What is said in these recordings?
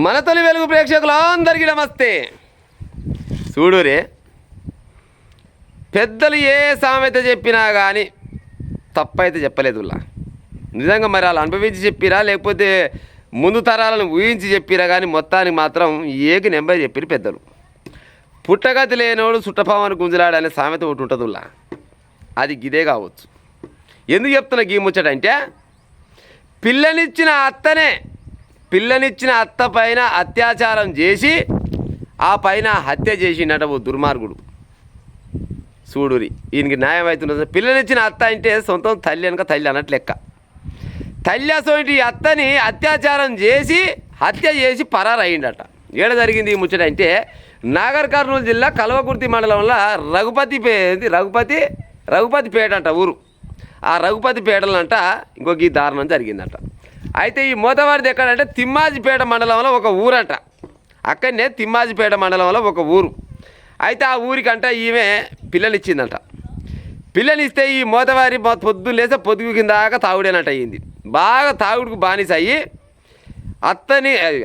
మన తొలి వెలుగు ప్రేక్షకులందరికీ నమస్తే. చూడురే, పెద్దలు ఏ సామెత చెప్పినా కానీ తప్పైతే చెప్పలేదులా. నిజంగా మరి వాళ్ళు అనుభవించి చెప్పిరా లేకపోతే ముందు తరాలను ఊహించి చెప్పిరా కానీ మొత్తానికి మాత్రం ఏకి నెంబర్ చెప్పిరు పెద్దలు. పుట్టగతి లేనోడు సుట్టపావని గుంజలాడు అనే సామెత ఒకటి ఉంటుందిలా, అది గిదే కావచ్చు. ఎందుకు చెప్తున్నా గీ ముచ్చటంటే, పిల్లనిచ్చిన అత్త పైన అత్యాచారం చేసి ఆ పైన హత్య చేసిండట ఓ దుర్మార్గుడు. చూడురి, ఈయనకి న్యాయం అవుతున్నది. పిల్లనిచ్చిన అత్త అంటే సొంతం తల్లి అనక తల్లి అన్నట్లు లెక్క. తల్లి అసోంటి అత్తని అత్యాచారం చేసి హత్య చేసి పరారయ్యిండట. ఏడ జరిగింది ఈ ముచ్చట అంటే, నాగర్ కర్నూలు జిల్లా కల్వకుర్తి మండలంలో రఘుపతిపేట అంట ఊరు. ఆ రఘుపతిపేటలంట ఇంకొక ఈ దారుణం జరిగిందట. అయితే ఈ మోతవారిది ఎక్కడంటే తిమ్మాజిపేట మండలంలో ఒక ఊరంట. అక్కడనే తిమ్మాజిపేట మండలంలో ఒక ఊరు. అయితే ఆ ఊరికంట ఈమె పిల్లనిచ్చిందంట. పిల్లనిస్తే ఈ మోతవారి పొద్దున్న లేస్తే పొద్దుగు కింద దాకా తాగుడేనట్టు అయ్యింది. బాగా తాగుడుకు బానిస అయ్యి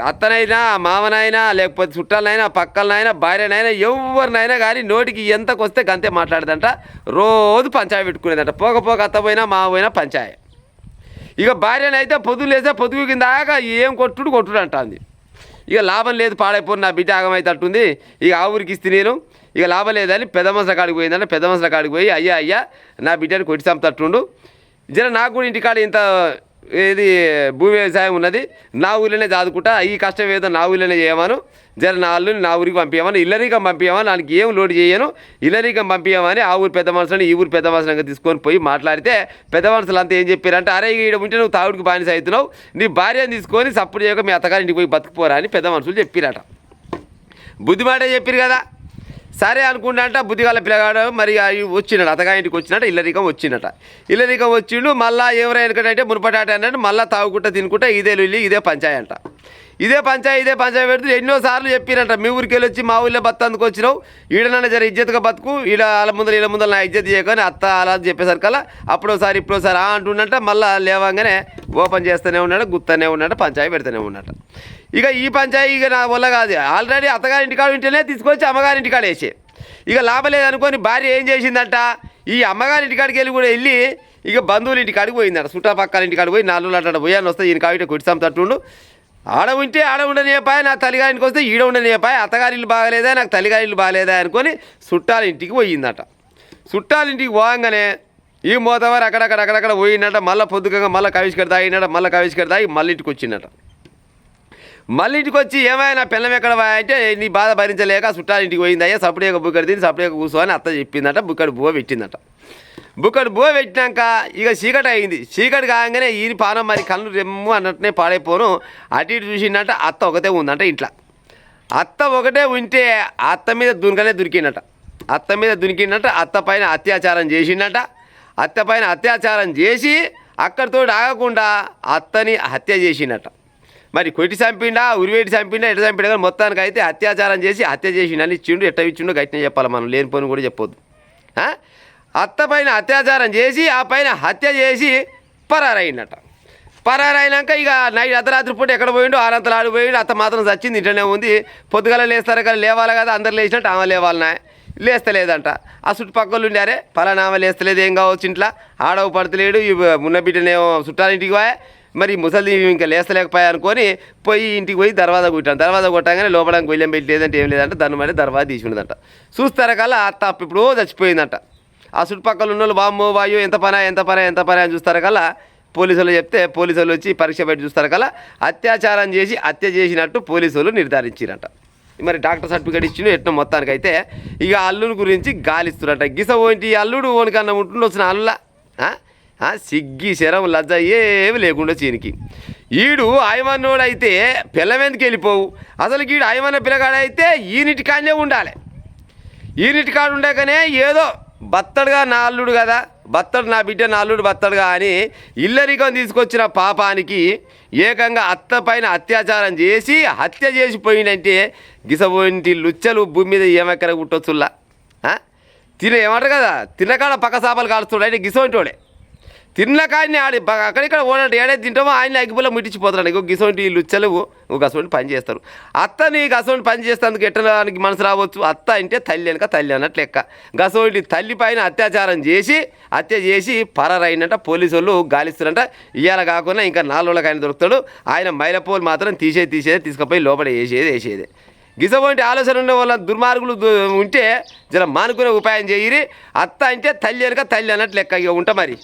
అత్తనైనా మామనైనా లేకపోతే చుట్టాలనైనా పక్కలనైనా భార్యనైనా ఎవరినైనా కానీ నోటికి ఎంతకు వస్తే గంతే మాట్లాడదంట. రోజు పంచాయి పెట్టుకునేదంట. పోక అత్త పోయినా మామ పోయినా పంచాయి. ఇక భార్యనైతే పొద్దులు వేస్తే పొద్దుగు కింద దాకా ఏం కొట్టుడు అంటుంది. ఇక లాభం లేదు, పాడైపోయి నా బిడ్డ ఆగమైతట్టుంది, ఇక ఆ ఊరికి ఇస్తే నేను ఇక లాభం లేదని పెద్ద మనుషుల కాడికి పోయిందంటే పెద్ద మనుషుల కాడికి పోయి అయ్యా నా బిడ్డని కొట్టి చంపుతట్టుండు, జర నాకు కూడా ఇంటికాడ ఇంత ఏది భూమి వ్యవసాయం ఉన్నది, నా ఊళ్ళోనే చదువుకుంటా, ఈ కష్టం ఏదో నా ఊళ్ళోనే చేయమను, జర నా అల్లుని నా ఊరికి పంపించమని, ఇల్లరీకం పంపించమని, దానికి ఏం లోటు చేయను, ఇల్లరీకం పంపించమని ఆ ఊరు పెద్ద మనుషులని ఈ ఊరు పెద్ద మనుషులంగా తీసుకొని పోయి మాట్లాడితే పెద్ద మనుషులు అంతా ఏం చెప్పారంటే, అరే ఈడ ఉంటే నువ్వు తాగుడికి బానిస అవుతున్నావు, నీ భార్యను తీసుకొని సప్పుడు చేయక మీ అత్తగారింటికి పోయి బతుకుపోరా అని పెద్ద మనుషులు చెప్పిరట. బుద్ధి మాట చెప్పారు కదా, సరే అనుకుంటాంట. బుద్ధిగాల పిల్లగాడు మరి వచ్చినట్టు అత్తగారింటికి వచ్చినట్టు ఇల్లరికం వచ్చిండు. మళ్ళీ ఎవరైనా మునుపటాట అన్నట్టు మళ్ళీ తాగుకుంటా తినుకుంటా ఇదే లొల్లి, ఇదే పంచాయి అంట. ఇదే పంచాయి పెడుతూ ఎన్నోసార్లు చెప్పిరంట, మీ ఊరికి వెళ్ళి వచ్చి మా ఊళ్ళో బతు అందుకు వచ్చినావు, ఈడనన్నా జర ఇజ్జత్గా బతుకు, ఈడ వాళ్ళ ముందర నా ఇజ్జత్ చేయకొని అత్త అలా చెప్పేసరికల్లా అప్పుడోసారి ఇప్పుడోసారి అంటుండంట. మళ్ళీ లేవంగానే ఓపెన్ చేస్తూనే ఉన్నాడు, గుర్తూనే ఉన్నాడు, పంచాయి పెడుతూనే ఉన్నాడు. ఇక ఈ పంచాయి ఇక నా వల్ల కాదు, ఆల్రెడీ అత్తగారింటికాడ ఉంటేనే తీసుకొచ్చి అమ్మగారింటికాడ వేసే. ఇక లాభం లేదనుకొని భార్య ఏం చేసిందంట, ఈ అమ్మగారింటికాడికి వెళ్ళి ఇక బంధువులు ఇంటికాడికి పోయిందట. చుట్టపక్కల ఇంటికాడికి పోయి 4 రోజులు అట్లా పోయాను వస్తే ఈయన కాబట్టి కొట్టి చంపుతట్టుండు. ఆడ ఉండనియపాయ, నా తల్లిగారింటికి వస్తే ఈడ ఉండనియపాయ, అత్తగారి ఇల్లు బాగలేదా నాకు తల్లిగారి ఇల్లు బాగలేదా అనుకొని చుట్టాల ఇంటికి పోయిందట. చుట్టాల ఇంటికి పోగానే ఈ మోతవారు అక్కడక్కడ పోయిందట. మళ్ళీ పొద్దుగా మళ్ళీ కవిష్కర్ తాగినట. మళ్ళీ కవిష్కర్ తాగి మళ్ళీ ఇంటికి వచ్చిందట. మళ్ళీ ఇంటికి వచ్చి ఏమైనా పిల్లం ఎక్కడ అంటే, నీ బాధ భరించలేక చుట్టాల ఇంటికి పోయింది అయ్యా, సపరేక బుక్కడి తిని సపరేక కూర్చోని అత్త చెప్పిందట. బుక్కడి బువ్వ పెట్టిందట. బుక్కడి బువ్వ పెట్టినాక ఇక చీకటి అయింది. చీకటి కాగానే ఈయన పానం మరి కళ్ళు రెమ్ము అన్నట్టునే పాడైపోను. అటు ఇటు చూసిందంట. అత్త ఒకటే ఉందంట ఇంట్లో. అత్త ఒకటే ఉంటే అత్త మీద దొరికిందట. అత్త పైన అత్యాచారం చేసిందట. అత్త పైన అత్యాచారం చేసి అక్కడితో ఆగకుండా అత్తని హత్య చేసిందట. మరి కొట్టి చంపిండా, ఉరివేటి చంపిండా, ఎట్లా చంపిండా కానీ మొత్తానికి అయితే అత్యాచారం చేసి హత్య చేసిండని ఇచ్చిండు. ఎట్లా ఇచ్చిండో గట్టినే చెప్పాలి, మనం లేనిపోని కూడా చెప్పొద్దు. అత్త పైన అత్యాచారం చేసి ఆ పైన హత్య చేసి పరారైందట. పరారైనాక ఇక నైట్ అర్ధరాత్రి పూట ఎక్కడ పోయిండు, ఆరంతలు ఆడిపోయిండు. అత్త మాత్రం చచ్చింది, ఇంట్లోనే ఉంది. పొద్దుగల లేస్తారు కదా, లేవాలి కదా, అందరు లేచినట్టు ఆమె లేవాలన్నా, లేస్తలేదంట. ఆ చుట్టుపక్కల ఉండారే పలానా ఆమె లేస్తలేదు, ఏం కావచ్చు ఇంట్లో ఆడవు పడతలేడు, మున్న బిడ్డనేమో చుట్టాలింటికి పోయా, మరి ముసలి ఇంకా లేస్తలేకపోయా అనుకొని పోయి ఇంటికి పోయి దర్వాజా కొట్టాను. దర్వాజా కొట్టగానే లోపడానికి గొయ్యం పెట్టి లేదంటే ఏం లేదంటే దాన్ని మరి దర్వాజా తీసుకున్నదంట. చూస్తారా కల్లా అత్త ఇప్పుడు చచ్చిపోయిందంట. ఆ చుట్టుపక్కల ఉన్న వాళ్ళు వామ్మో వాయు ఎంత పని అని చూస్తారా కల్లా పోలీసులు చెప్తే పోలీసులు వచ్చి పరీక్ష పెట్టి చూస్తారు కల్లా అత్యాచారం చేసి హత్య చేసినట్టు పోలీసులు నిర్ధారించారంట. మరి డాక్టర్ సర్టిఫికేట్ ఇచ్చిండు. ఎట్లా మొత్తానికి అయితే ఇక అల్లుని గురించి గాలిస్తున్నట్ట. గిస ఓంటి అల్లుడు ఓనికన్నా ఉంటుండి వచ్చిన అల్లులా సిగ్గి శరం లజ్జ ఏమి లేకుండా చీనికి. ఈడు ఆయమన్నోడైతే పిల్లమెందుకు వెళ్ళిపోవు, అసలు ఈడు ఆయమన్న పిల్లగాడైతే ఈనిటి కాడనే ఉండాలి. ఈనిటి కాడ ఉండకనే ఏదో బత్తడుగా నా అల్లుడు కదా, నా బిడ్డ నా అల్లుడు బత్తడుగా అని ఇల్లరికం తీసుకొచ్చిన పాపానికి ఏకంగా అత్త పైన అత్యాచారం చేసి హత్య చేసిపోయిందంటే గిసపోయింటి లుచ్చలు భూమి మీద ఏమెక్కర గుట్టొచ్చుల్లా ఏమంటారు కదా, తినకాడ పక్క సాపాలు కాలుస్తాడు అంటే గిసోంటోడే. తిన్న కాడిని ఆడి అక్కడిక్కడ ఓడాడు ఏడైతే తింటామో ఆయన అగ్గిపుల్ల ముట్టించిపోతాడు. ఇంకో గిసోంటి లుచ్చలు గసోంటి పని చేస్తారు. అత్త నీ గసోంటి పని చేస్తానికి ఎట్టడానికి మనసు రావచ్చు. అత్త అంటే తల్లి వెనక తల్లి అన్నట్లు లెక్క. గసోంటి తల్లి పైన అత్యాచారం చేసి హత్య చేసి పరారైనట. పోలీసు వాళ్ళు గాలిస్తారంట. ఇవాళ కాకుండా ఇంకా 4 రోజులకు ఆయన దొరుకుతాడు. ఆయన మైలపోలు మాత్రం తీసేది తీసుకుపోయి లోపల వేసేదే. గిసవంటి ఆలోచన ఉండే వాళ్ళ దుర్మార్గులు ఉంటే జర మానుకునే ఉపాయం చేయరి. అత్త అంటే తల్లి వెనక తల్లి అన్నట్లు లెక్క ఇక ఉంటా మరి.